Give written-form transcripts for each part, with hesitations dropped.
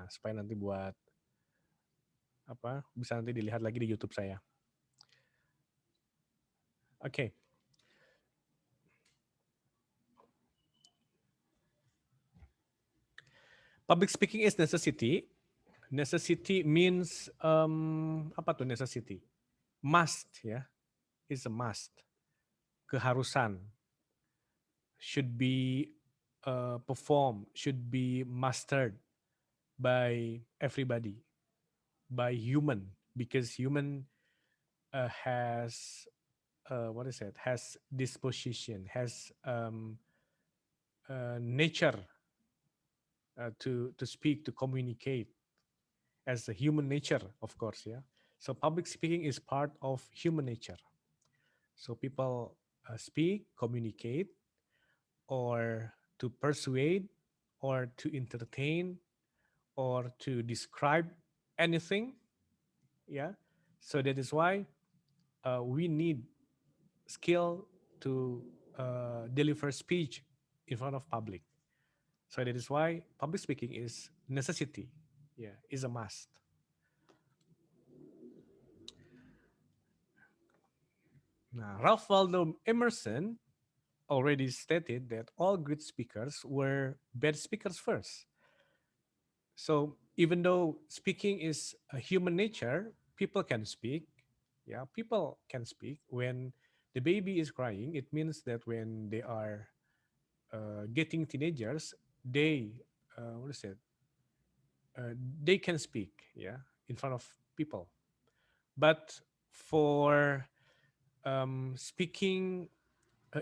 supaya nanti buat bisa nanti dilihat lagi di YouTube saya. Oke. Public speaking is necessity. Necessity means apa tuh necessity? Must ya, is a must. Keharusan. Should be performed, should be mastered by everybody, by human, because human has what is it? Has disposition, has nature to speak, to communicate, as a human nature, of course. Yeah. So public speaking is part of human nature. So people speak, communicate, or to persuade, or to entertain, or to describe anything. Yeah. So that is why we need skill to deliver speech in front of public. So that is why public speaking is necessity. Yeah, is a must. Now, Ralph Waldo Emerson already stated that all good speakers were bad speakers first. So even though speaking is a human nature, people can speak. Yeah, people can speak. When the baby is crying, it means that when they are getting teenagers, they what is it? They can speak. Yeah, in front of people. But for speaking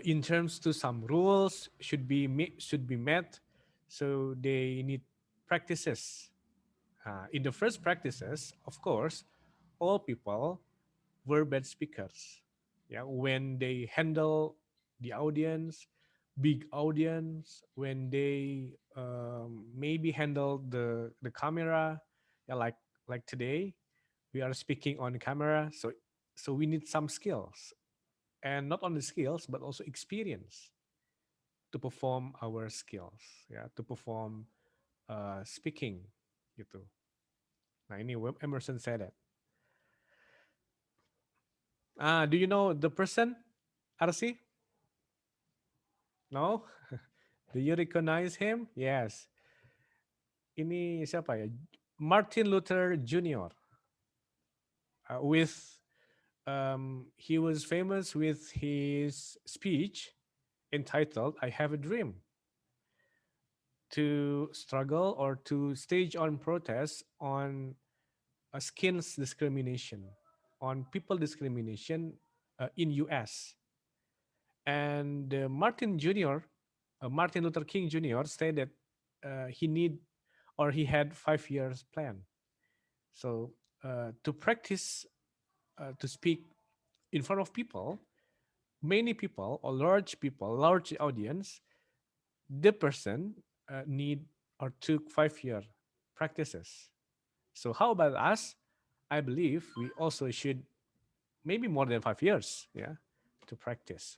in terms to some rules should be met, so they need practices. In the first practices, of course, all people were bad speakers. Yeah, when they handle the audience, big audience, when they maybe handle the camera, yeah, like today, we are speaking on camera, so we need some skills, and not only skills but also experience to perform our skills, ya, to perform speaking gitu. Nah ini Emerson said that. Do you know the person, RC? No? Do you recognize him? Yes. Ini siapa ya? Martin Luther Jr. With he was famous with his speech entitled "I Have a Dream," to struggle or to stage on protest on skins discrimination, on people discrimination in US. And Martin Luther King Jr. stated he need or he had 5 years plan. So to practice to speak in front of people, many people, large audience, the person need or took 5 year practices. So how about us? I believe we also should maybe more than 5 years, yeah, to practice.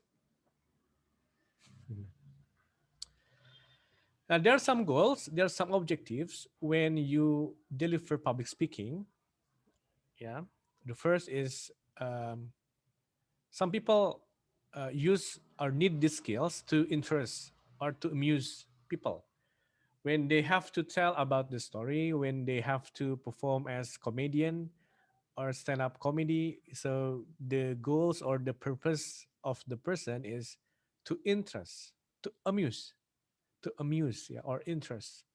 Now, there are some goals, there are some objectives when you deliver public speaking. Yeah, the first is some people use or need these skills to interest or to amuse people. When they have to tell about the story, when they have to perform as comedian or stand-up comedy, so the goals or the purpose of the person is to interest, to amuse, yeah, or interest,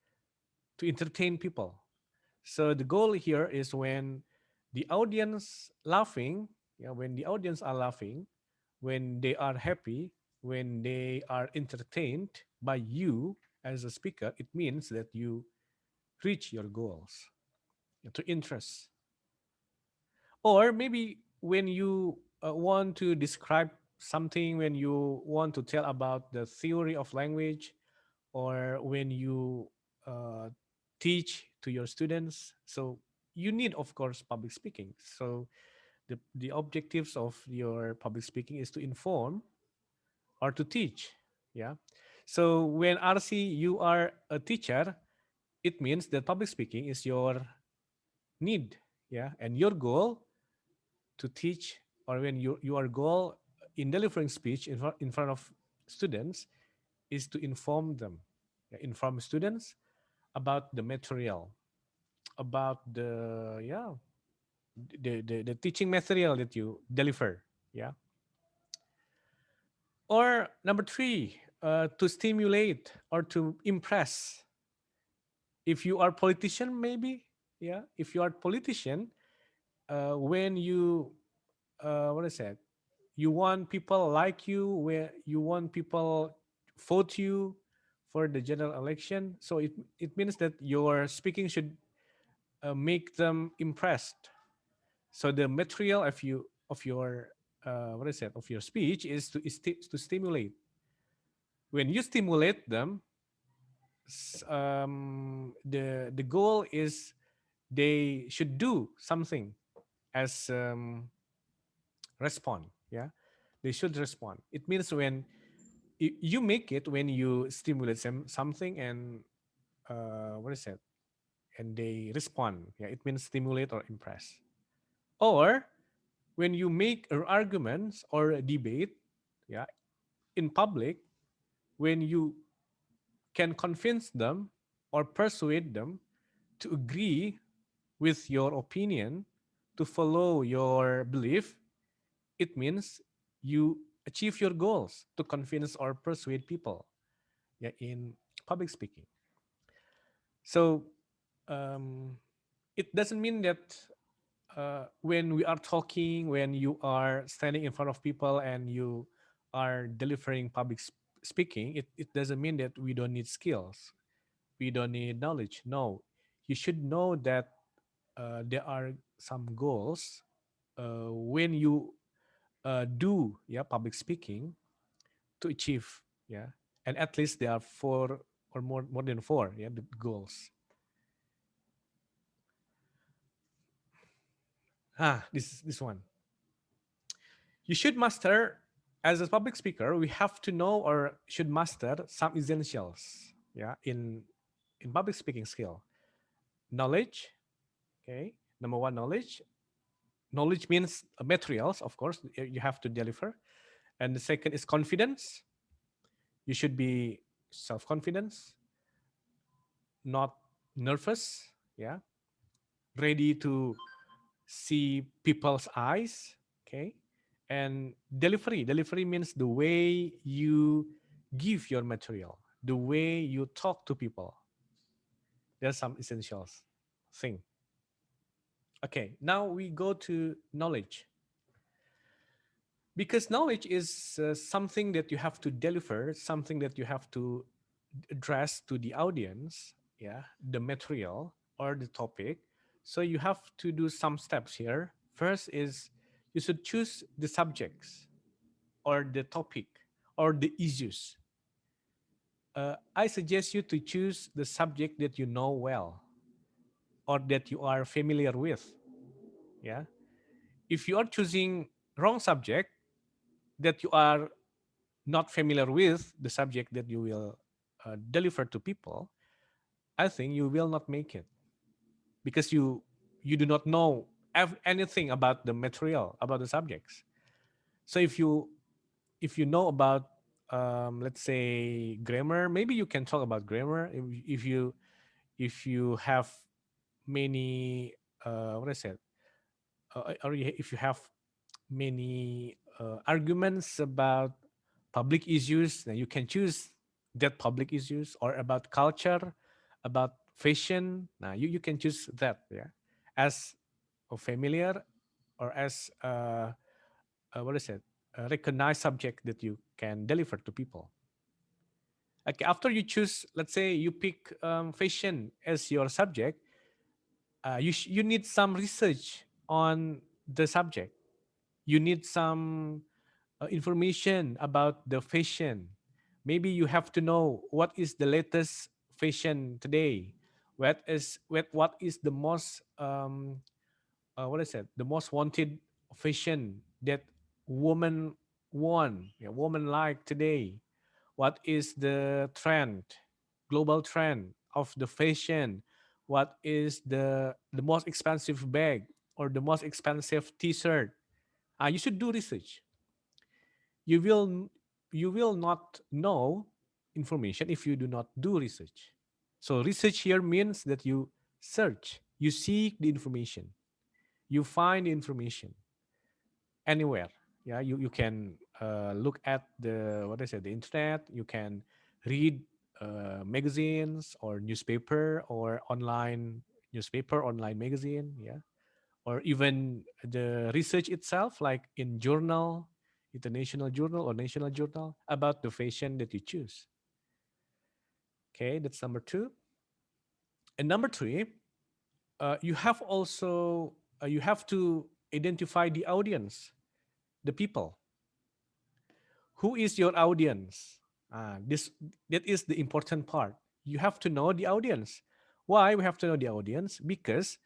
to entertain people. So the goal here is when the audience laughing, yeah, when the audience are laughing, when they are happy, when they are entertained by you as a speaker, it means that you reach your goals, to interest. Or maybe when you want to describe something, when you want to tell about the theory of language, or when you uh, teach to your students, so you need, of course, public speaking. So the objectives of your public speaking is to inform or to teach. Yeah. So when RC, you are a teacher, it means that public speaking is your need, yeah, and your goal to teach, or when your goal in delivering speech in front of students is to inform them, yeah, inform students about the material, about the, yeah, the teaching material that you deliver, yeah. Or number three, to stimulate or to impress. If you are politician, maybe, yeah, if you are politician, when you, what is that, you want people like you, where you want people vote you for the general election, so it means that your speaking should make them impressed. So the material of you of your, what is that, of your speech is to stimulate. When you stimulate them, the goal is they should do something as, respond, yeah, they should respond. It means when you make it, when you stimulate something, and, what is that, and they respond, yeah, it means stimulate or impress. Or when you make arguments or a debate, yeah, in public, when you can convince them or persuade them to agree with your opinion, to follow your belief, it means you achieve your goals to convince or persuade people, yeah, in public speaking. So, um, it doesn't mean that, when we are talking, when you are standing in front of people and you are delivering public speaking, it doesn't mean that we don't need skills, we don't need knowledge. No, you should know that, there are some goals, when you, do, yeah, public speaking, to achieve, yeah, and at least there are four, or more than four, yeah, the goals. This one, you should master, as a public speaker, we have to know or should master some essentials, yeah, in public speaking skill. Knowledge, okay, number one, knowledge means, materials, of course, you have to deliver. And the second is confidence. You should be self-confidence, not nervous, yeah, ready to see people's eyes, okay. And delivery means the way you give your material, the way you talk to people. There's some essentials thing. Okay, now we go to knowledge, because knowledge is, something that you have to deliver, something that you have to address to the audience, yeah, the material or the topic. So you have to do some steps here. First is, you should choose the subjects or the topic or the issues. I suggest you to choose the subject that you know well or that you are familiar with, yeah. If you are choosing wrong subject, that you are not familiar with the subject that you will, deliver to people, I think you will not make it, because you do not know anything about the material, about the subjects. So if you know about, let's say, grammar, maybe you can talk about grammar. If you have many, what I said, or if you have many, arguments about public issues, then you can choose that public issues, or about culture, about fashion. Now you can choose that, yeah, as a familiar, or as, what is it, a recognized subject that you can deliver to people. Okay, after you choose, let's say you pick, fashion as your subject, you need some research on the subject. You need some, information about the fashion. Maybe you have to know what is the latest fashion today. What is the most, what is it? The most wanted fashion that woman want, yeah, woman like today. What is the trend, global trend of the fashion, what is the most expensive bag or the most expensive T-shirt. You should do research. You will you will not know information if you do not do research. So research here means that you search, you seek the information, you find the information anywhere. Yeah, you can look at the what I said, the internet. You can read magazines or newspaper or online newspaper, online magazine. Yeah, or even the research itself, like in journal, international journal or national journal about the fashion that you choose. Okay, that's number two. And number three, you have also you have to identify the audience, the people. Who is your audience? This that is the important part. You have to know the audience. Why we have to know the audience? Because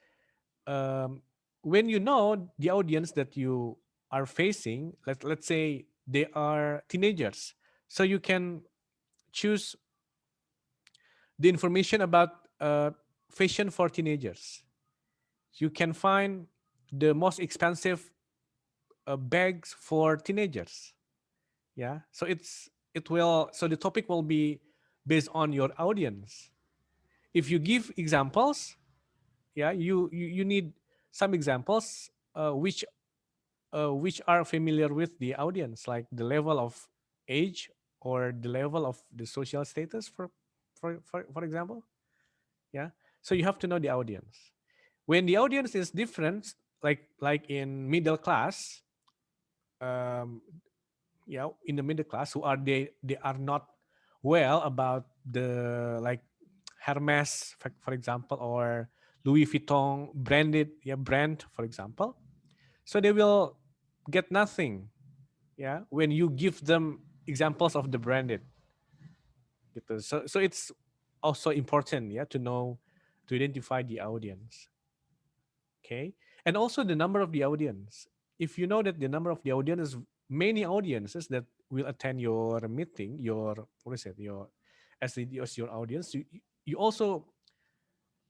um, when you know the audience that you are facing, let's say they are teenagers, so you can choose the information about fashion for teenagers. You can find the most expensive bags for teenagers. Yeah, so it will, so the topic will be based on your audience. If you give examples, yeah, you need some examples which are familiar with the audience, like the level of age or the level of the social status, for example. Yeah, so you have to know the audience. When the audience is different, like in middle class, um, yeah, in the middle class, who are they are not well about the like Hermes, for example, or Louis Vuitton branded, yeah, brand, for example. So they will get nothing, yeah, when you give them examples of the branded, gitu. So it's also important, yeah, to know, to identify the audience. Okay, and also the number of the audience. If you know that the number of the audience is many audiences that will attend your meeting, your what is it, your as your audience, you also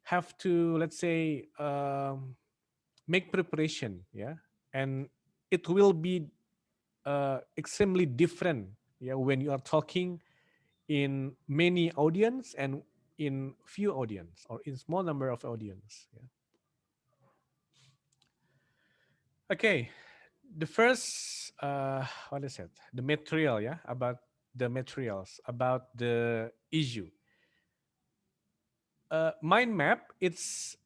have to, let's say, make preparation, yeah, and it will be extremely different, yeah, when you are talking in many audience and in few audience or in small number of audience. Yeah. Okay, the first what is it, the material, yeah, about the materials, about the issue. Mind map, it's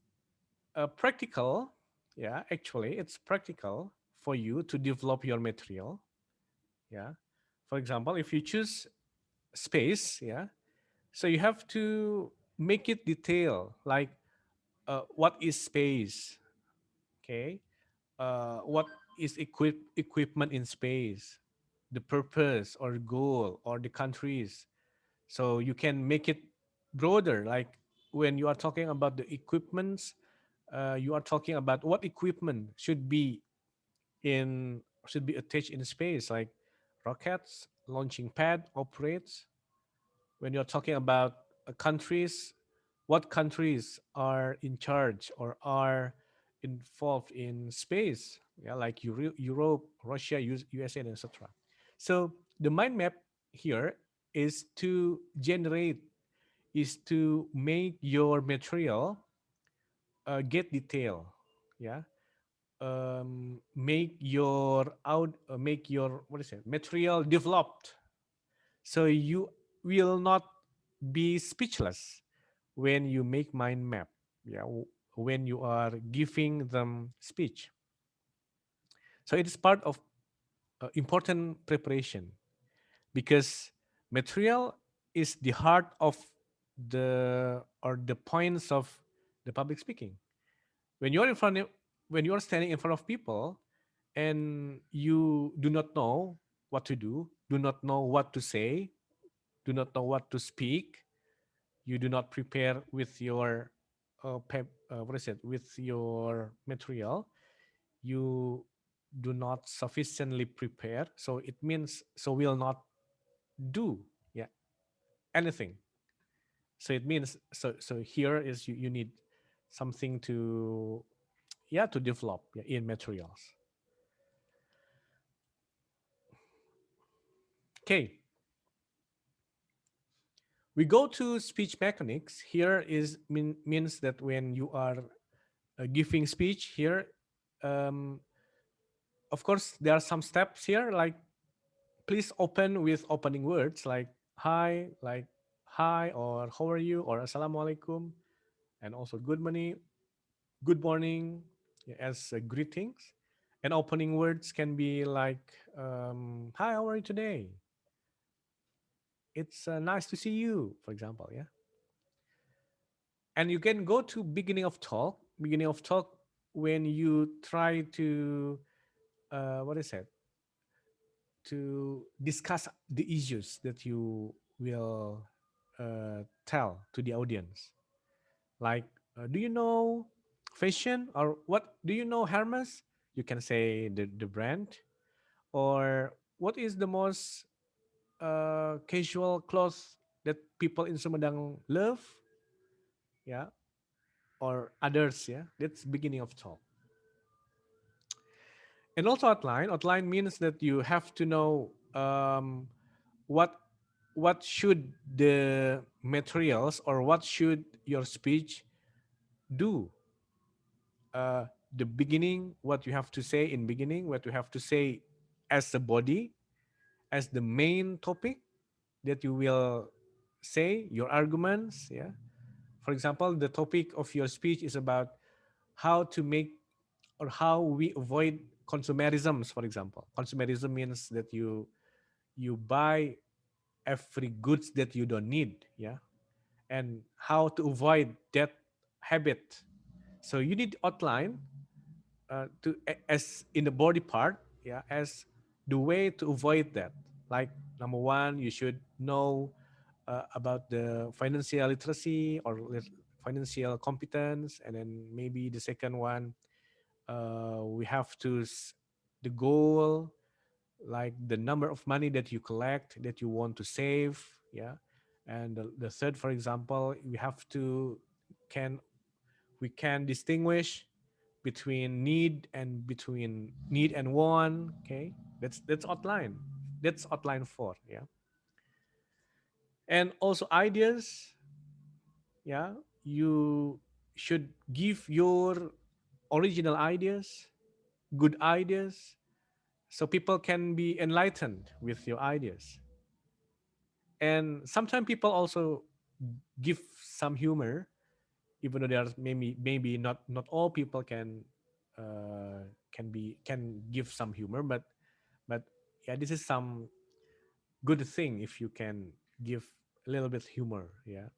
practical, yeah, actually it's practical for you to develop your material. Yeah, for example, if you choose space, yeah, so you have to make it detail, like what is space, okay, what is equipment in space, the purpose or goal or the countries. So you can make it broader, like when you are talking about the equipments, you are talking about what equipment should be attached in space, like rockets, launching pad operates. When you're talking about countries, what countries are in charge or are involved in space? Yeah, like Europe, Russia, USA, and etc. So the mind map here is to generate, is to make your material get detail. Yeah, make your what is it, material developed, so you will not be speechless when you make mind map. Yeah, when you are giving them speech. So it is part of important preparation, because material is the heart of the points of the public speaking. When you're in front of, when you're standing in front of people and you do not know what to do not know what to say, do not know what to speak, you do not prepare with your what is it, with your material, you do not sufficiently prepare, so it means, so will not do, yeah, anything. So it means, so here is you need something to, yeah, to develop, yeah, in materials. Okay, we go to speech mechanics. Here is means that when you are giving speech here, um, of course there are some steps here, like please open with opening words like hi or how are you or assalamualaikum, and also good morning, yeah, as greetings. And opening words can be like, hi, how are you today? It's nice to see you, for example, yeah. And you can go to beginning of talk when you try to, what is it, to discuss the issues that you will tell to the audience. Like, do you know fashion, or what do you know Hermes? You can say the brand. Or what is the most casual clothes that people in Sumedang love? Yeah, or others. Yeah, that's beginning of talk. And also outline. Outline means that you have to know, what should the materials, or what should your speech do. The beginning, what you have to say in beginning, what you have to say as the body, as the main topic that you will say your arguments. Yeah, for example, the topic of your speech is about how to make, or how we avoid consumerisms. For example, consumerism means that you buy every goods that you don't need. Yeah, and how to avoid that habit. So you need outline, as in the body part, yeah, as the way to avoid that. Like, number one, you should know about the financial literacy, or financial competence. And then maybe the second one, we have to the goal, like the number of money that you collect, that you want to save. Yeah, and the third, for example, we have to, can we can distinguish between need and want. Okay, that's outline. That's outline four. Yeah, and also ideas. Yeah, you should give your original ideas, good ideas, so people can be enlightened with your ideas. And sometimes people also give some humor, even though there's maybe not all people can give some humor, but yeah, this is some good thing if you can give a little bit humor. Yeah,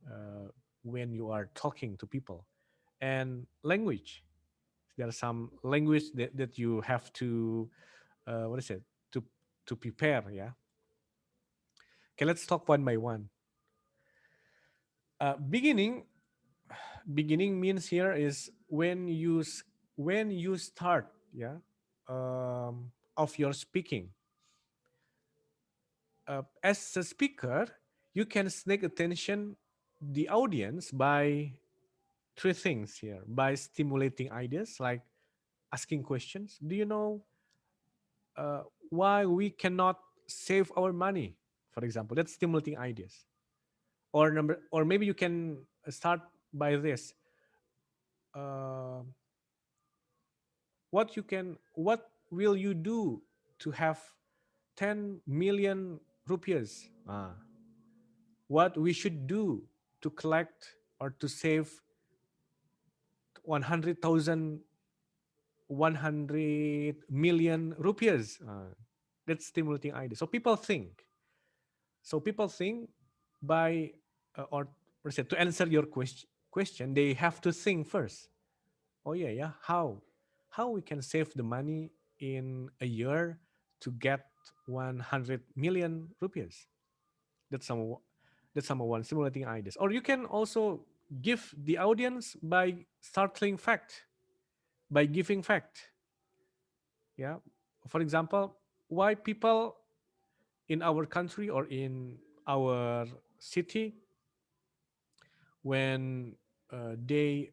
uh, when you are talking to people. And language, there are some language that you have to, what is it, to prepare. Yeah, okay, let's talk one by one. Beginning, means here is when when you start, yeah, of your speaking. As a speaker, you can snake attention the audience by three things here: by stimulating ideas, like asking questions. Do you know why we cannot save our money, for example? That's stimulating ideas. Or maybe you can start by this: uh, what will you do to have 10 million rupees? What we should do to collect or to save 100,000, 100 million rupees? That's stimulating ideas. So people think. By, or let's say, to answer your question, they have to think first. Oh yeah, yeah. How we can save the money in a year to get 100 million rupees? That's some that's number one, stimulating ideas. Or you can also give the audience by startling fact, by giving fact. Yeah. For example, why people in our country or in our city when they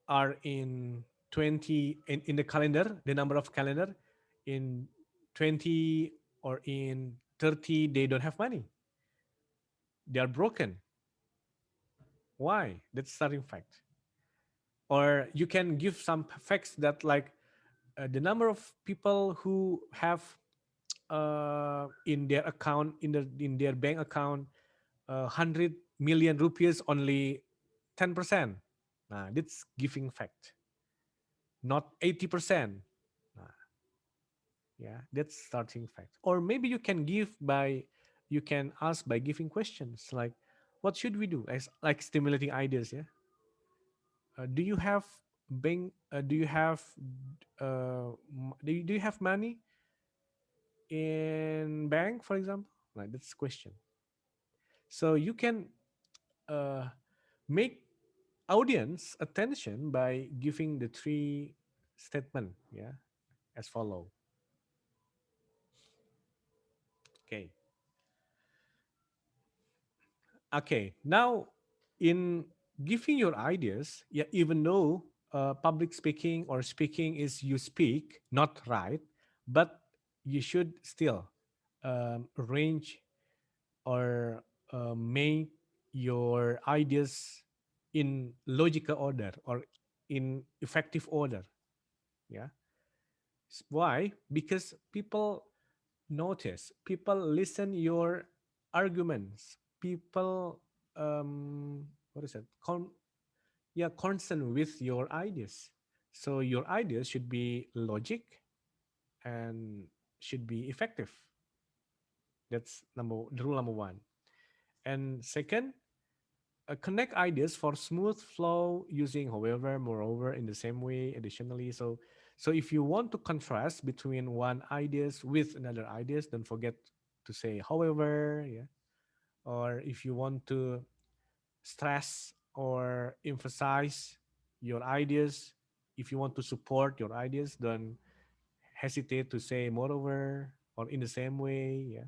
are in 20 in the calendar, the number of calendar in 20 or in 30, they don't have money, they are broken. Why? That's starting fact. Or you can give some facts that like the number of people who have in their account in their bank account 100 million rupees, only 10%. Nah, that's giving fact, not 80%. Nah, yeah, that's starting fact. Or maybe you can give by, you can ask by giving questions like, what should we do, as like stimulating ideas. Yeah, do you have bank, do you have do you have money in bank, for example? Like, that's the question. So you can uh, make audience attention by giving the three statement, yeah, as follow. Okay. Okay, now in giving your ideas, yeah, even though public speaking or speaking is you speak not right, but you should still arrange or make your ideas in logical order or in effective order. Yeah. Why? Because people notice, people listen your arguments, people what is it? Yeah, concerned with your ideas. So your ideas should be logic and should be effective. That's the rule number one. And second, connect ideas for smooth flow using however, moreover, in the same way, additionally. So if you want to contrast between one ideas with another ideas, don't forget to say however. Yeah. Or if you want to stress or emphasize your ideas, if you want to support your ideas, don't hesitate to say moreover or in the same way. Yeah.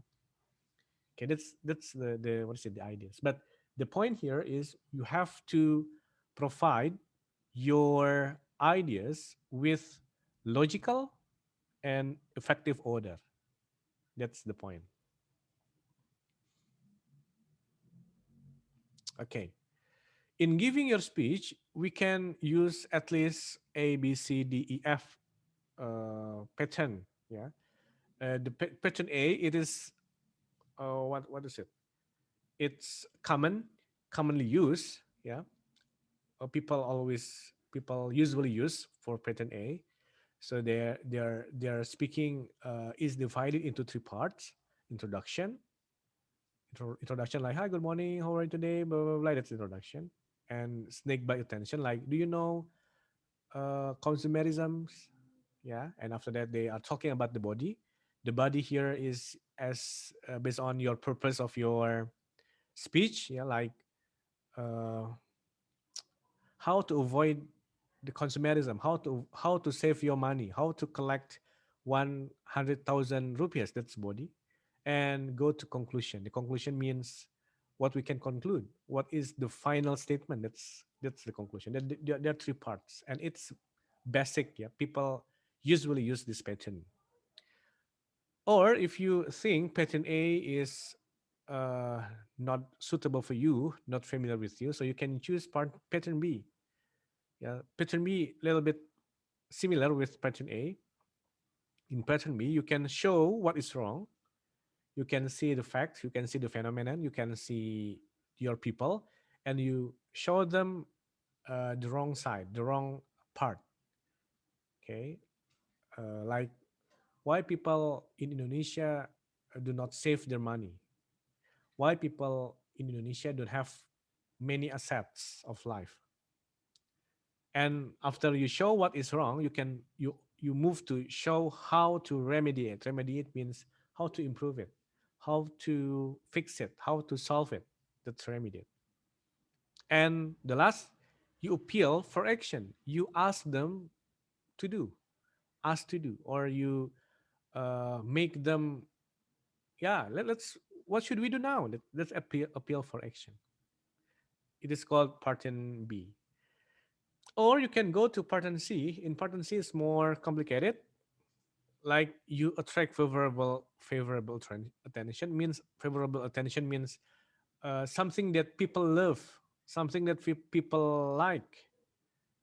Okay, that's the what is it, the ideas. But the point here is you have to provide your ideas with logical and effective order. That's the point. Okay. In giving your speech, we can use at least A, B, C, D, E, F pattern. Yeah. The pattern A, it is what is it? It's commonly used. Yeah. People usually use for pattern A. So their speaking is divided into three parts: introduction, introduction like hi, good morning, how are you today, blah blah blah. That's introduction. And snake bite attention, like do you know consumerisms? Yeah. And after that, they are talking about the body. The body here is as based on your purpose of your speech. Yeah, like uh, how to avoid the consumerism, how to save your money, how to collect 100,000 rupees. That's body, and go to conclusion. The conclusion means what we can conclude. What is the final statement? That's the conclusion. There are three parts, and it's basic. Yeah, people usually use this pattern. Or if you think pattern A is uh, not suitable for you, not familiar with you, so you can choose pattern B. Yeah, pattern B a little bit similar with pattern A. In pattern B, you can show what is wrong. You can see the facts. You can see the phenomenon. You can see your people, and you show them the wrong side, the wrong part. Okay, like why people in Indonesia do not save their money. Why people in Indonesia don't have many assets of life. And after you show what is wrong, you move to show how to remediate. Remediate means how to improve it, how to fix it, how to solve it. That's remediate. And the last, you appeal for action. You ask them to do, ask to do, or you make them. Yeah, let's. What should we do now? Let's appeal for action. It is called pattern B. Or you can go to pattern C. In pattern C, it's more complicated. Like you attract favorable attention means favorable attention means something that people love, something that people like.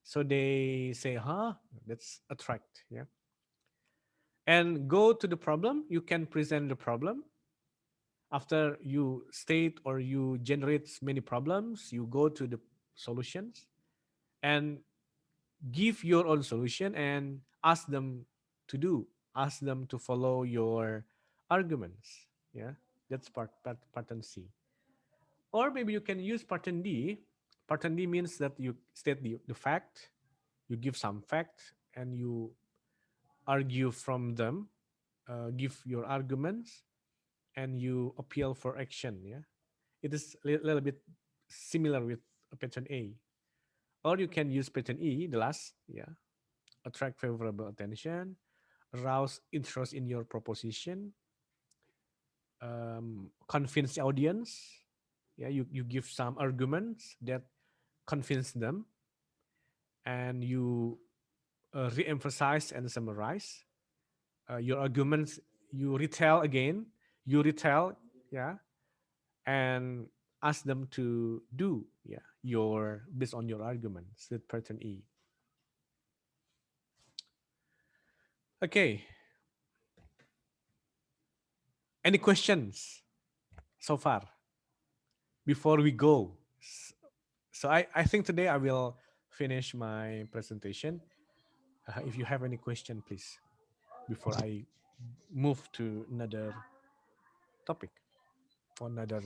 So they say, "Huh, that's attract." Yeah. And go to the problem. You can present the problem after you state or you generate many problems. You go to the solutions and give your own solution and ask them to do, ask them to follow your arguments. Yeah, that's pattern C. Or maybe you can use pattern D. Pattern D means that you state the fact, you give some fact, and you argue from them, give your arguments, and you appeal for action. Yeah, it is a little bit similar with pattern A. Or you can use pattern E, the last. Yeah, attract favorable attention, arouse interest in your proposition, convince the audience. Yeah, you give some arguments that convince them, and you re-emphasize and summarize your arguments. You retell again, you retell, yeah, and ask them to do, yeah, your based on your arguments. That pattern E. Okay. Any questions so far before we go? So I think today I will finish my presentation. If you have any question, please, before I move to another topic or another.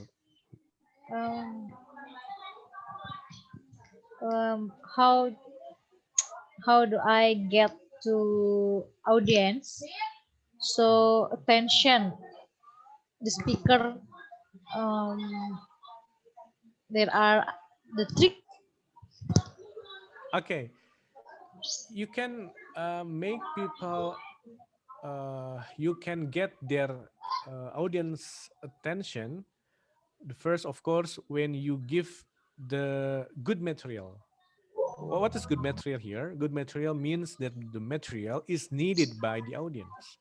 Um, how do I get to audience Hmm. so attention the speaker? Um, there are the trick. Okay, you can make people. You can get their audience attention. The first, of course, when you give the good material. Well, what is good material here? Good material means that the material is needed by the audience.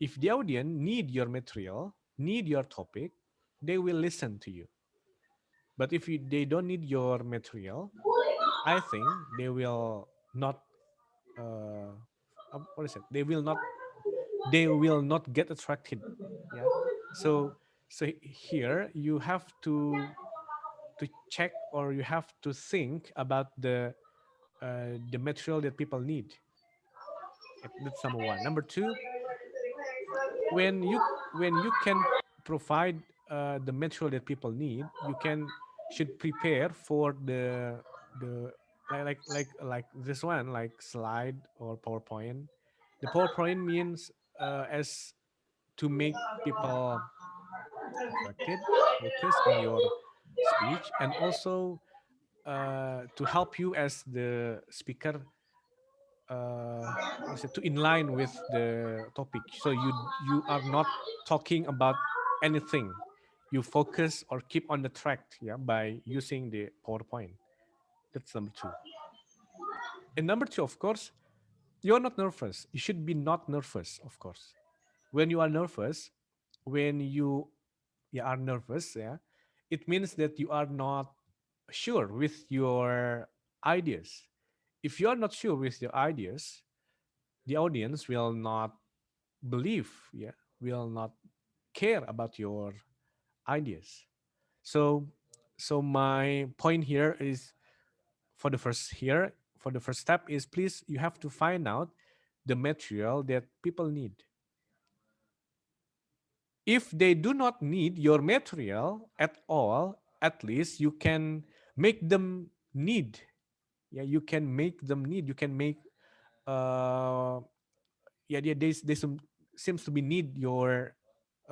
If the audience need your material, need your topic, they will listen to you. But if they don't need your material, I think they will not. Uh, what is it? They will not get attracted. Yeah. So here you have to check or you have to think about the material that people need. That's number one. Number two, when you can provide the material that people need, you can should prepare for the like this one, like slide or PowerPoint. The PowerPoint means as to make people attracted, focus on your speech, and also to help you as the speaker, what is it, to in line with the topic, so you are not talking about anything. You focus or keep on the track, yeah, by using the PowerPoint. That's number two. And number two, of course, you're not nervous. You should be not nervous, of course. When you are nervous, when you are nervous, yeah, it means that you are not sure with your ideas. If you are not sure with your ideas, the audience will not believe, yeah, will not care about your ideas. So my point here is, for the first step is, please, you have to find out the material that people need. If they do not need your material at all, at least you can make them need. Yeah, you can make them need. You can make uh they seems to be need your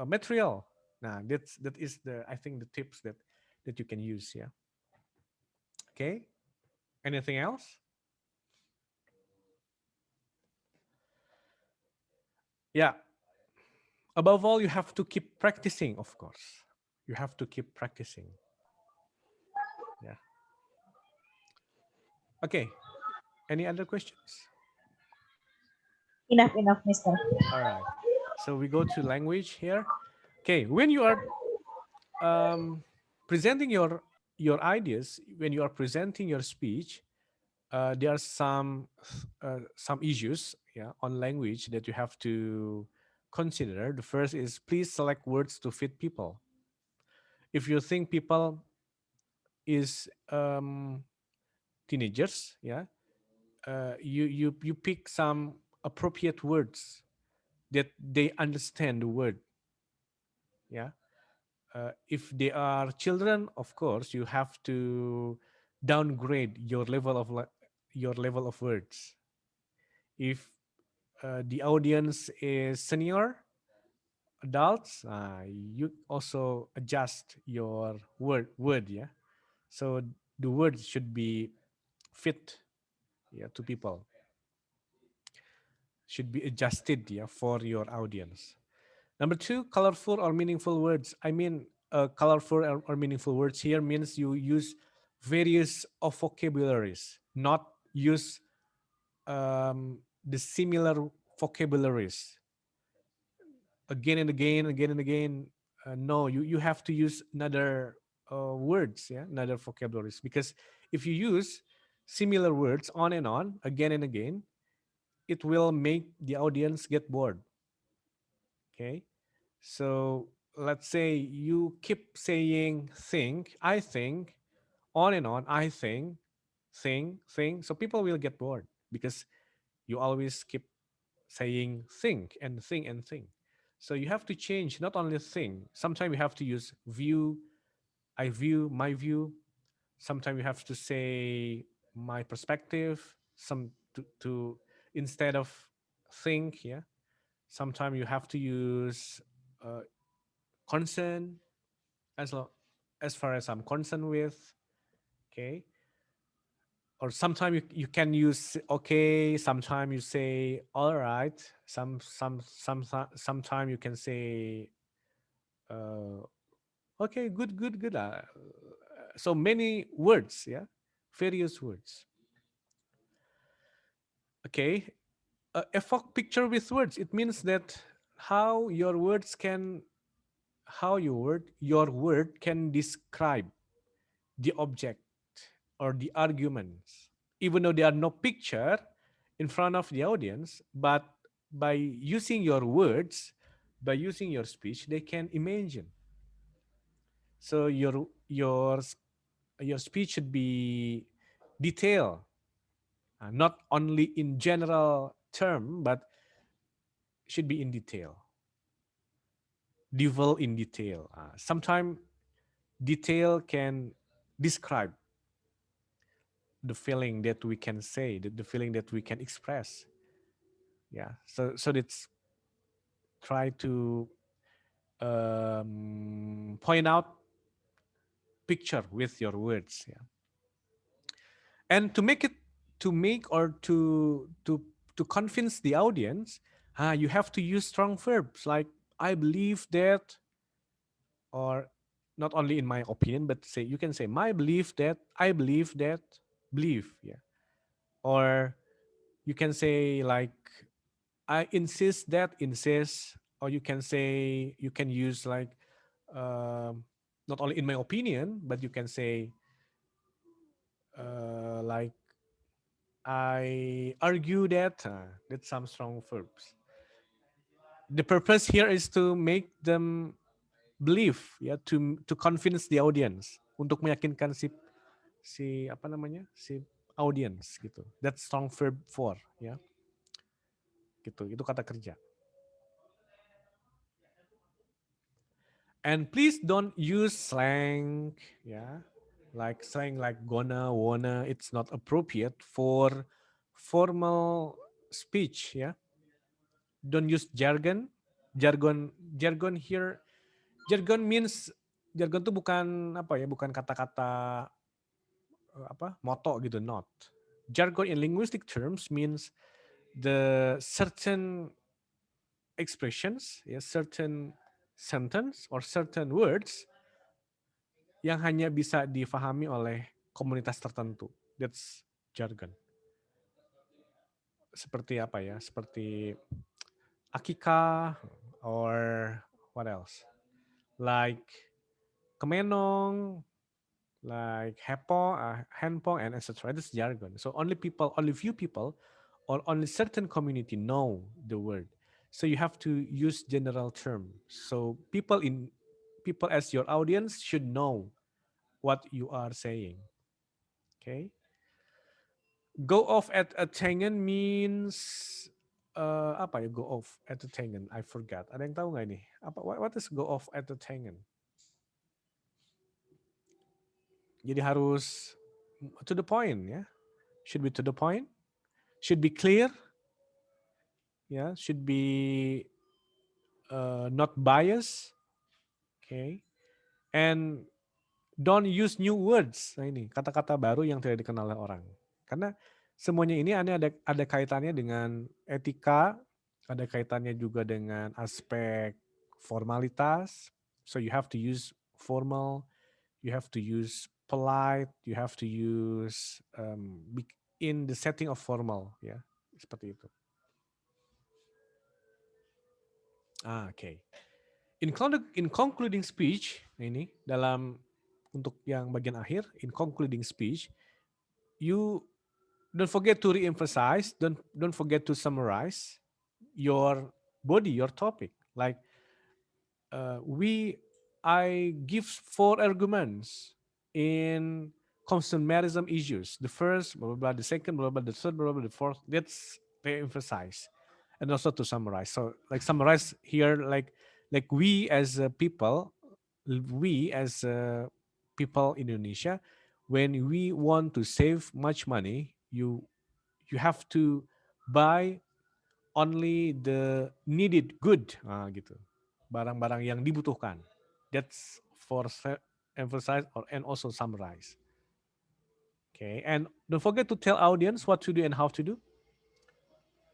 material. Nah, that is the, I think, the tips that you can use. Yeah. Okay. Anything else? Yeah. Above all, you have to keep practicing. Of course, you have to keep practicing. Yeah. Okay. Any other questions? Enough, Mister. All right. So we go to language here. Okay. When you are um, presenting your ideas, when you are presenting your speech, there are some issues, yeah, on language that you have to consider. The first is please select words to fit people. If you think people is teenagers, yeah, you pick some appropriate words that they understand the word, yeah. If they are children, of course you have to downgrade your level of words. If the audience is senior adults, you also adjust your word, yeah. So the words should be fit, yeah, to people, should be adjusted, yeah, for your audience. Number two, colorful or meaningful words. I mean, colorful or meaningful words here means you use various of vocabularies, not use the similar vocabularies again and again, again and again. No, you have to use another words, yeah, another vocabularies. Because if you use similar words on and on, again and again, it will make the audience get bored. Okay, so let's say you keep saying think, I think, on and on, I think. So people will get bored because you always keep saying think and think and think. So you have to change not only think. Sometimes you have to use view, I view, my view. Sometimes you have to say my perspective. Some to instead of think, yeah. Sometimes you have to use uh, concern as as far as I'm concerned with. Okay, or sometimes you can use okay, sometimes you say all right, sometimes you can say uh, okay, good. So many words, yeah, various words. Okay, evoke picture with words. It means that how your words can how your word can describe the object or the arguments, even though there are no picture in front of the audience, but by using your words, by using your speech, they can imagine. So your speech should be detailed, not only in general term, but should be in detail, devil in detail. Sometimes detail can describe the feeling that we can say, the feeling that we can express. Yeah. So let's try to point out picture with your words. Yeah. And to make or to convince the audience, you have to use strong verbs like I believe that, or not only in my opinion, but say you can say my belief that, I believe that, believe, yeah. Or you can say like I insist that, insist, or you can say you can use like not only in my opinion, but you can say like I argue that. That's some strong verbs. The purpose here is to make them believe, ya, to convince the audience, untuk meyakinkan si apa namanya, si audience gitu. That's strong verb for, ya, gitu. Itu kata kerja. And please don't use slang, yeah, like slang like gonna, wanna. It's not appropriate for formal speech, yeah. Don't use jargon. Jargon here, jargon means jargon tuh bukan apa ya, bukan kata-kata apa moto gitu, not. Jargon in linguistic terms means the certain expressions, ya, certain sentence or certain words yang hanya bisa difahami oleh komunitas tertentu. That's jargon. Seperti apa ya? Seperti akika or what else? Like kemenong, like hepo, handpong, and etc. That's jargon. So only few people, or only certain community know the word. So you have to use general term. So people as your audience should know what you are saying. Okay. Go off at a tangen means apa ya go off at a tangen? I forgot. Ada yang tahu nggak ini? What is go off at a tangen? Jadi harus to the point ya. Should be to the point. Should be clear. Ya, should be not biased. Okay. And don't use new words. Nah ini kata-kata baru yang tidak dikenal oleh orang. Karena semuanya ini ada kaitannya dengan etika, ada kaitannya juga dengan aspek formalitas. So you have to use formal, you have to use polite, you have to use in the setting of formal, ya seperti itu. Oke. Okay. In concluding speech, ini dalam untuk yang bagian akhir, in concluding speech, you don't forget to re-emphasize, don't forget to summarize your body, your topic. Like I give 4 arguments in consumerism issues. The first, blah, blah, blah, the second, blah, blah, blah, the third, blah, blah, the fourth. That's re-emphasize. And also to summarize. So like summarize here, like we as people, we as people in Indonesia, when we want to save much money, you have to buy only the needed good, gitu. Barang-barang yang dibutuhkan. That's for emphasize or and also summarize. Okay, and don't forget to tell audience what to do and how to do.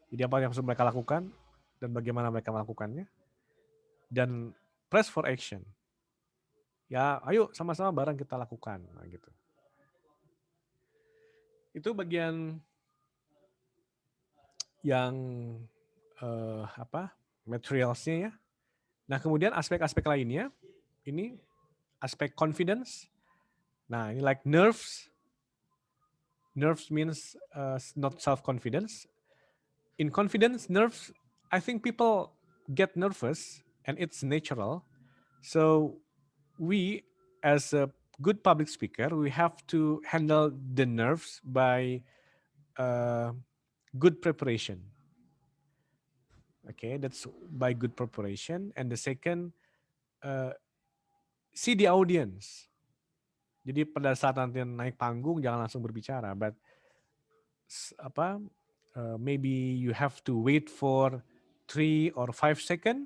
Jadi apa yang harus mereka lakukan dan bagaimana mereka melakukannya. Dan press for action. Ya, ayo sama-sama bareng kita lakukan, nah, gitu. Itu bagian yang materialsnya ya. Nah, kemudian aspek-aspek lainnya ini aspek confidence. Nah, ini like nerves. Nerves means not self-confidence. In confidence, nerves, I think people get nervous and it's natural. So we, as a good public speaker, we have to handle the nerves by good preparation. Okay, that's by good preparation. And the second, see the audience. Jadi pada saat nanti naik panggung jangan langsung berbicara, but maybe you have to wait for 3 or 5 seconds,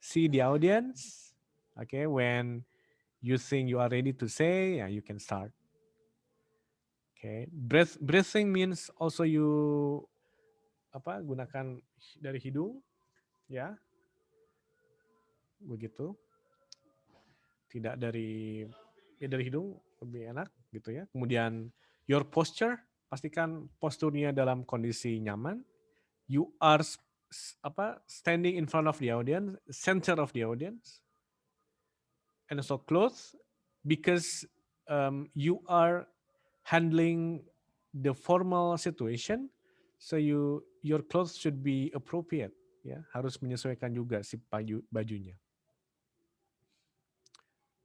see the audience. Okay, when you think you are ready to say, yeah, you can start. Okay, breathing means also you gunakan dari hidung, ya, begitu. Tidak dari hidung lebih enak gitu ya. Kemudian your posture, pastikan posturnya dalam kondisi nyaman. You are standing in front of the audience, center of the audience, and also clothes because you are handling the formal situation, so your clothes should be appropriate, ya, harus menyesuaikan juga si bajunya,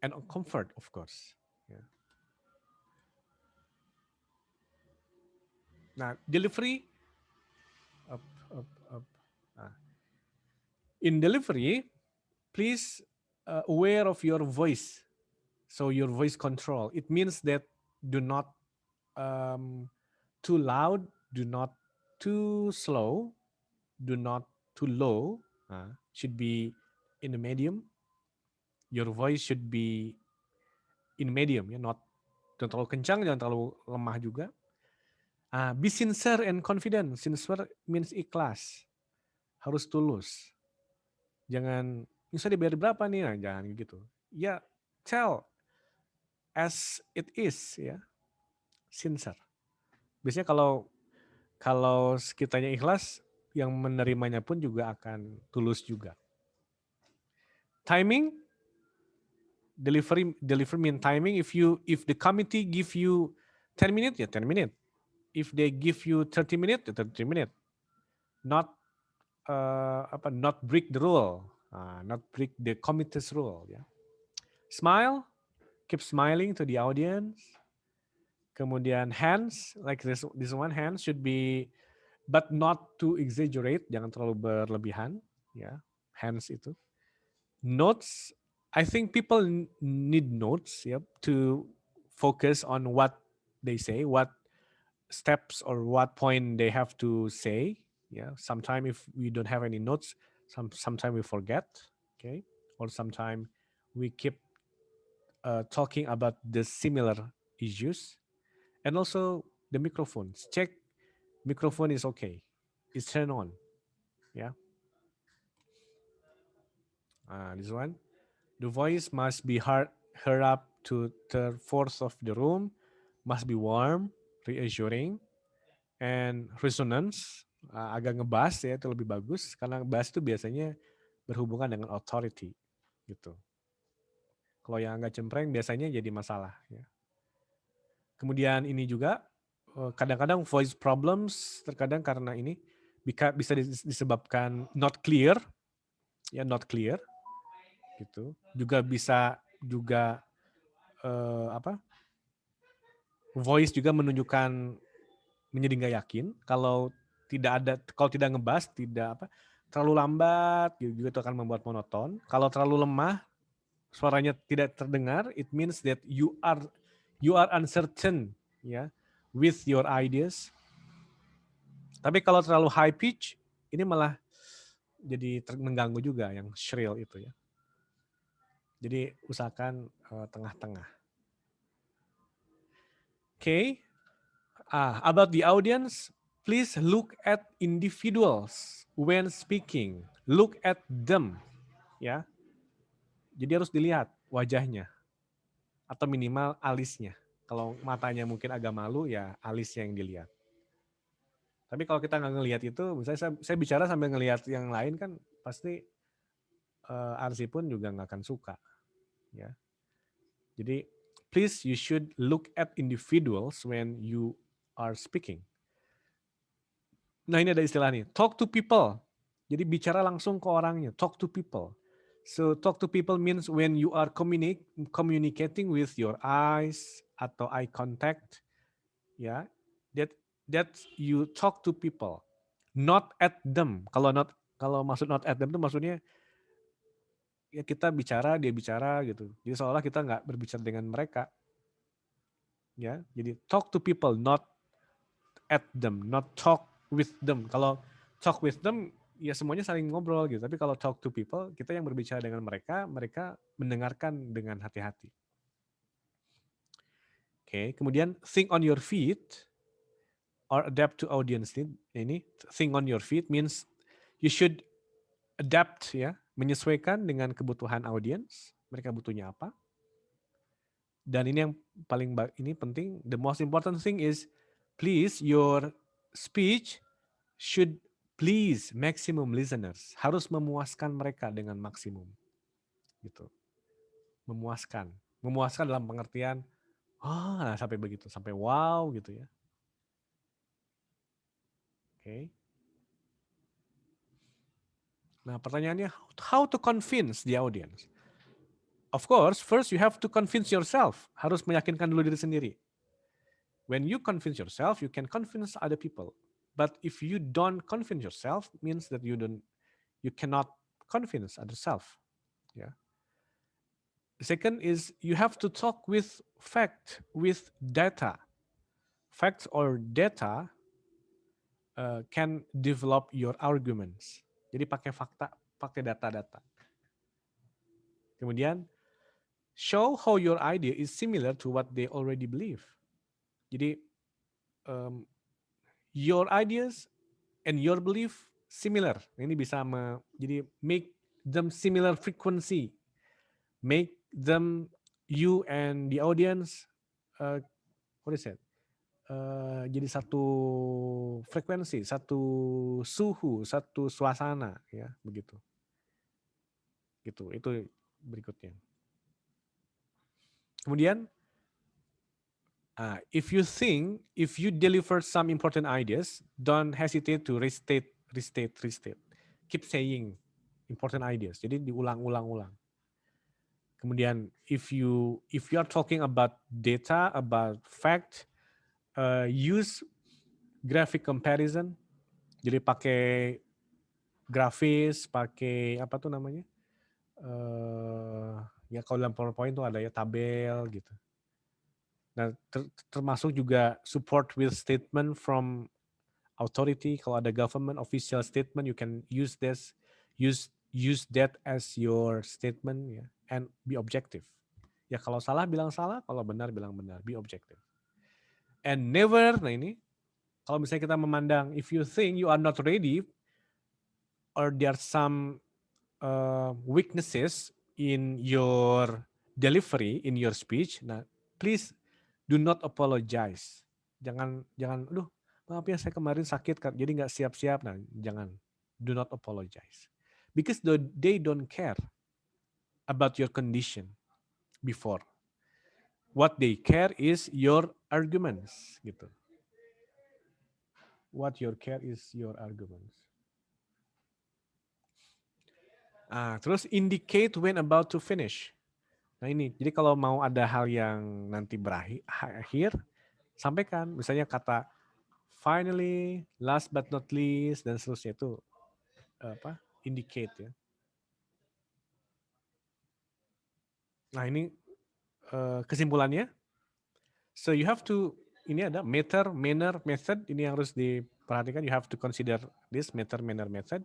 and comfort of course. Ya. Nah, delivery up, up, up. Nah, in delivery, please aware of your voice. So your voice control. It means that do not too loud, do not too slow, do not too low. Should be in the medium. Your voice should be in medium, ya, not jangan terlalu kencang, jangan terlalu lemah juga. Be sincere and confident. Sincere means ikhlas. Harus tulus. Jangan, bisa dibayar berapa nih? Nah, jangan gitu. Ya, tell as it is, ya. Sincere. Biasanya kalau kalau kitanya ikhlas, yang menerimanya pun juga akan tulus juga. Timing, delivery mean timing. If the committee give you 10 minutes, ya 10 minutes. If they give you 30 minutes, ya 30 minutes. Not not break the rule, not break the committee's rule. Ya. Smile, keep smiling to the audience. Kemudian hands, like this one hand should be, but not to exaggerate, jangan terlalu berlebihan. Ya, hands itu. Notes, I think people need notes, yep, to focus on what they say, what steps or what point they have to say. Yeah, sometimes if we don't have any notes, sometimes we forget. Okay, or sometimes we keep talking about the similar issues. And also the microphones. Check microphone is okay. It's turned on. Yeah. This one. The voice must be heard up to the fourth of the room, must be warm, reassuring, and resonance. Agak ngebas ya, itu lebih bagus karena bass itu biasanya berhubungan dengan authority gitu. Kalau yang agak cempreng biasanya jadi masalah. Ya. Kemudian ini juga kadang-kadang voice problems terkadang karena ini bisa disebabkan not clear, ya not clear gitu. Juga bisa juga voice juga menunjukkan menjadi nggak yakin kalau tidak ngebas, tidak terlalu lambat gitu, juga itu akan membuat monoton. Kalau terlalu lemah, suaranya tidak terdengar, it means that you are uncertain ya with your ideas. Tapi kalau terlalu high pitch, ini malah jadi mengganggu juga yang shrill itu ya. Jadi usahakan tengah-tengah. Okay. About the audience, please look at individuals when speaking. Look at them, ya. Jadi harus dilihat wajahnya atau minimal alisnya. Kalau matanya mungkin agak malu, ya alisnya yang dilihat. Tapi kalau kita nggak ngelihat itu, misalnya saya bicara sambil ngelihat yang lain kan pasti Arsi pun juga nggak akan suka, ya. Jadi please you should look at individuals when you are speaking. Nah ini ada istilah nih, talk to people. Jadi bicara langsung ke orangnya, talk to people. So talk to people means when you are communicating with your eyes atau eye contact, ya, that you talk to people, not at them. Kalau maksud not at them itu maksudnya ya kita bicara dia bicara gitu. Jadi seolah kita nggak berbicara dengan mereka, ya. Jadi talk to people, not at them, not talk with them. Kalau talk with them, ya semuanya saling ngobrol gitu. Tapi kalau talk to people, kita yang berbicara dengan mereka, mereka mendengarkan dengan hati-hati. Oke, kemudian think on your feet or adapt to audience need. Ini think on your feet means you should adapt ya, menyesuaikan dengan kebutuhan audience. Mereka butuhnya apa? Dan ini yang paling ini penting. The most important thing is please your speech should please maximum listeners. Harus memuaskan mereka dengan maksimum. Gitu. Memuaskan. Memuaskan dalam pengertian sampai begitu, sampai wow gitu ya. Oke. Nah, pertanyaannya how to convince the audience? Of course, first you have to convince yourself. Harus meyakinkan dulu diri sendiri. When you convince yourself, you can convince other people. But if you don't convince yourself, means that you cannot convince other self. Yeah. The second is you have to talk with fact, with data. Facts or data can develop your arguments. Jadi pakai fakta, pakai data-data. Kemudian show how your idea is similar to what they already believe. Jadi your ideas and your belief similar. Ini bisa jadi make them similar frequency. Make them you and the audience what is it? jadi satu frekuensi, satu suhu, satu suasana, ya begitu. Gitu, itu berikutnya. Kemudian, if you deliver some important ideas, don't hesitate to restate. Keep saying important ideas. Jadi diulang-ulang-ulang. Kemudian, if you are talking about data, about fact, use graphic comparison. Jadi pakai grafis, pakai apa tuh namanya? Ya kalau dalam PowerPoint tuh ada ya tabel gitu. Nah, termasuk juga support with statement from authority. Kalau ada government official statement, you can use that as your statement, ya, and be objective. Ya kalau salah bilang salah, kalau benar bilang benar, be objective. And never, nah ini, kalau misalnya kita memandang, if you think you are not ready, or there are some weaknesses in your delivery, in your speech, nah please do not apologize. Jangan, aduh, maaf ya saya kemarin sakit, jadi nggak siap-siap. Nah, jangan, do not apologize, because they don't care about your condition before. What they care is your arguments, gitu. What your care is your arguments. Terus indicate when about to finish. Nah ini, jadi kalau mau ada hal yang nanti berakhir, sampaikan. Misalnya kata finally, last but not least, dan seterusnya itu indicate ya. Nah ini kesimpulannya. So you have to, ini ada matter, manner, method. Ini yang harus diperhatikan. You have to consider this matter, manner, method.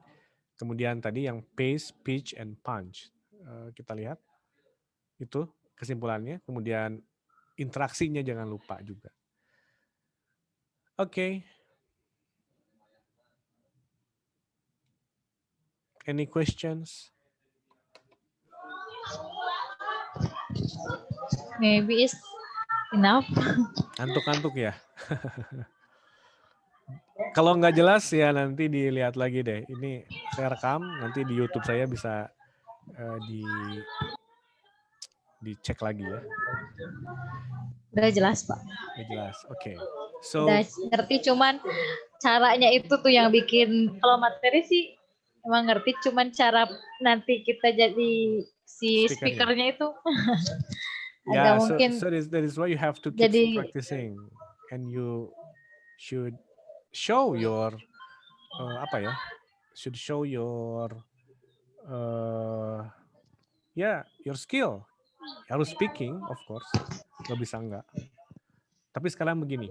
Kemudian tadi yang pace, pitch, and punch. Kita lihat itu kesimpulannya. Kemudian interaksinya jangan lupa juga. Okay. Any questions? Maybe it's enough. Antuk-antuk ya. Kalau nggak jelas ya nanti dilihat lagi deh. Ini saya rekam, nanti di YouTube saya bisa dicek lagi ya. Udah jelas, Pak. Udah jelas. Oke. So, udah ngerti, cuman caranya itu tuh yang bikin. Kalau materi sih emang ngerti, cuman cara nanti kita jadi si speakernya itu agak mungkin. So that is why you have to keep Jadi practicing, and you should show your should show your your skill. Harus speaking, of course. Nggak bisa enggak. Tapi sekarang begini.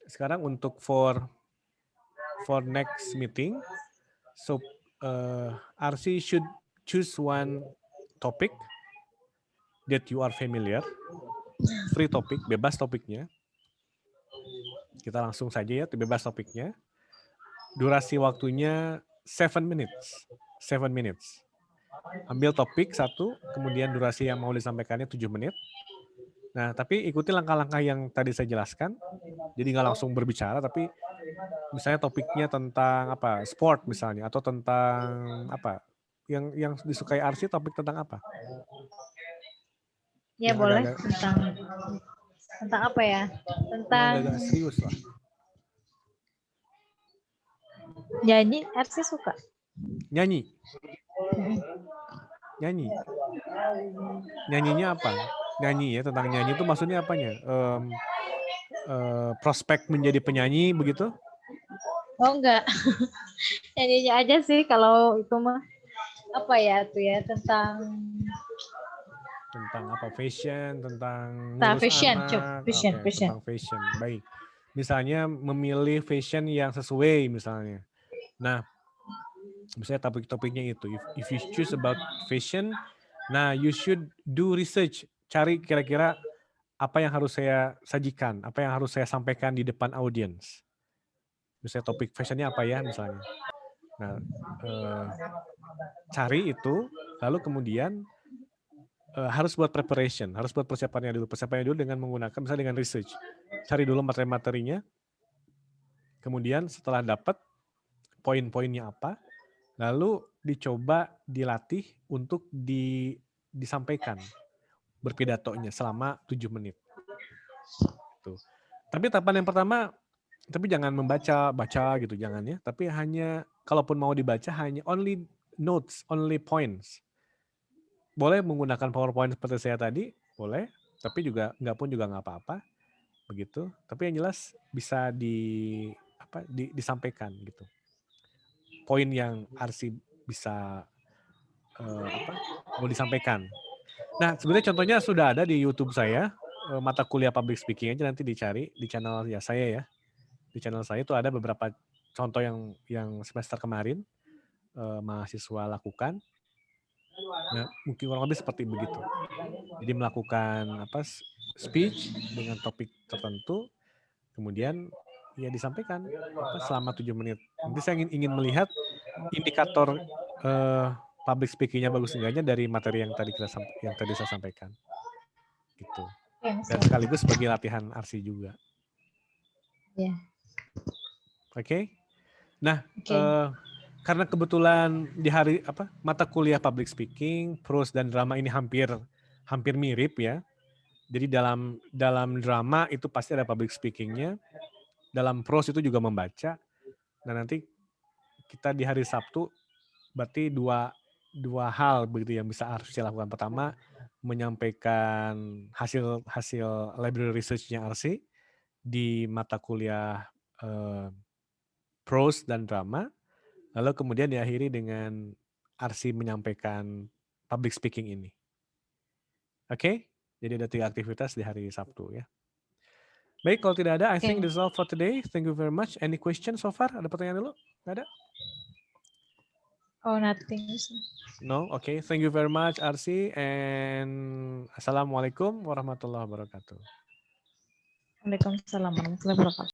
Sekarang untuk for next meeting, so RC should choose one topic that you are familiar. Free topic, bebas topiknya. Kita langsung saja ya, bebas topiknya. Durasi waktunya 7 minutes. 7 minutes. Ambil topik satu, kemudian durasi yang mau disampaikannya 7 menit. Nah, tapi ikuti langkah-langkah yang tadi saya jelaskan. Jadi nggak langsung berbicara, tapi misalnya topiknya tentang apa, sport misalnya, atau tentang apa, yang disukai Arsi, topik tentang apa? Ya yang boleh tentang apa ya? Tentang yang agak serius lah. Nyanyi, Arsi suka. Nyanyi. Nyanyinya apa? Nyanyi ya, tentang nyanyi itu maksudnya apanya? Prospek menjadi penyanyi begitu? Oh enggak. Nyanyinya aja sih kalau itu mah. Apa ya tuh ya, tentang apa? Fashion, tentang ngurus anak. Tentang fashion. Baik. Misalnya memilih fashion yang sesuai misalnya. Nah, misalnya topik-topiknya itu. If you choose about fashion, nah you should do research. Cari kira-kira apa yang harus saya sajikan, apa yang harus saya sampaikan di depan audiens. Misalnya topik fashionnya apa ya misalnya. Nah, cari itu, lalu kemudian harus buat preparation, harus buat persiapannya dulu. Persiapannya dulu dengan menggunakan misalnya dengan research. Cari dulu materi-materinya. Kemudian setelah dapat poin-poinnya apa, lalu dicoba dilatih untuk disampaikan berpidatonya selama 7 menit. Tuh. Tapi tahapan yang pertama, tapi jangan baca gitu, jangan ya. Tapi hanya, kalaupun mau dibaca, hanya only notes, only points. Boleh menggunakan PowerPoint seperti saya tadi, boleh. Tapi juga nggak apa-apa, begitu. Tapi yang jelas bisa disampaikan gitu. Poin yang Arsi bisa mau disampaikan. Nah, sebenarnya contohnya sudah ada di YouTube saya, mata kuliah public speaking aja nanti dicari di channel ya saya ya. Di channel saya itu ada beberapa contoh yang semester kemarin mahasiswa lakukan. Nah, mungkin kurang lebih seperti begitu. Jadi melakukan speech dengan topik tertentu, kemudian ya disampaikan selama 7 menit. Nanti saya ingin melihat indikator public speaking-nya bagus enggaknya dari materi yang tadi saya sampaikan. Gitu. Dan sekaligus sebagai latihan Arsi juga. Ya. Oke. Nah, karena kebetulan di hari mata kuliah public speaking, prose dan drama ini hampir mirip ya. Jadi dalam drama itu pasti ada public speaking-nya. Dalam prose itu juga membaca. Dan nanti kita di hari Sabtu berarti dua hal begitu yang bisa Arsi lakukan. Pertama, menyampaikan hasil library research-nya Arsi di mata kuliah prose dan drama. Lalu kemudian diakhiri dengan Arsi menyampaikan public speaking ini. Oke? Jadi ada 3 aktivitas di hari Sabtu ya. Baik, kalau tidak ada, I think this is all for today. Thank you very much. Any questions so far? Ada pertanyaan dulu? Nggak ada? Oh, nothing. No? Okay. Thank you very much, Arsi. And Assalamualaikum warahmatullahi wabarakatuh. Waalaikumsalam warahmatullahi wabarakatuh.